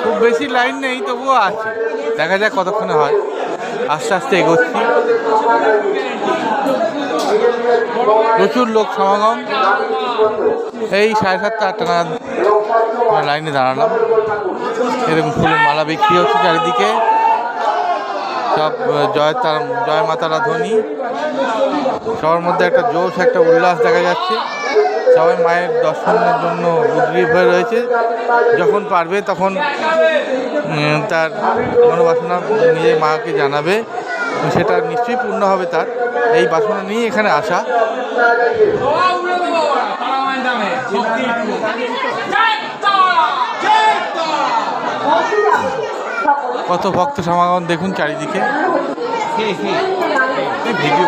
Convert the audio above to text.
খুব বেশি লাইন নেই, তবুও আছে। দেখা যাক কতক্ষণে হয়। আস্তে আস্তে এগোচ্ছি। প্রচুর লোক সমাগম। এই 7:30-8টা নাগাদ লাইনে দাঁড়ালাম। এরকম ফুলের মালা বিক্রি হচ্ছে চারিদিকে। সব জয় মাতারা ধ্বনি। সবার মধ্যে একটা জোশ, একটা উল্লাস দেখা যাচ্ছে। সবাই মায়ের দর্শনের জন্য উদ্গ্রীব হয়ে রয়েছে। যখন পারবে তখন তার মনোবাসনা নিজের মাকে জানাবে, সেটা নিশ্চয়ই পূর্ণ হবে তার। এই বাসনা নিয়ে এখানে আসা। কত ভক্ত সমাগম দেখুন চারিদিকে। ভিডিও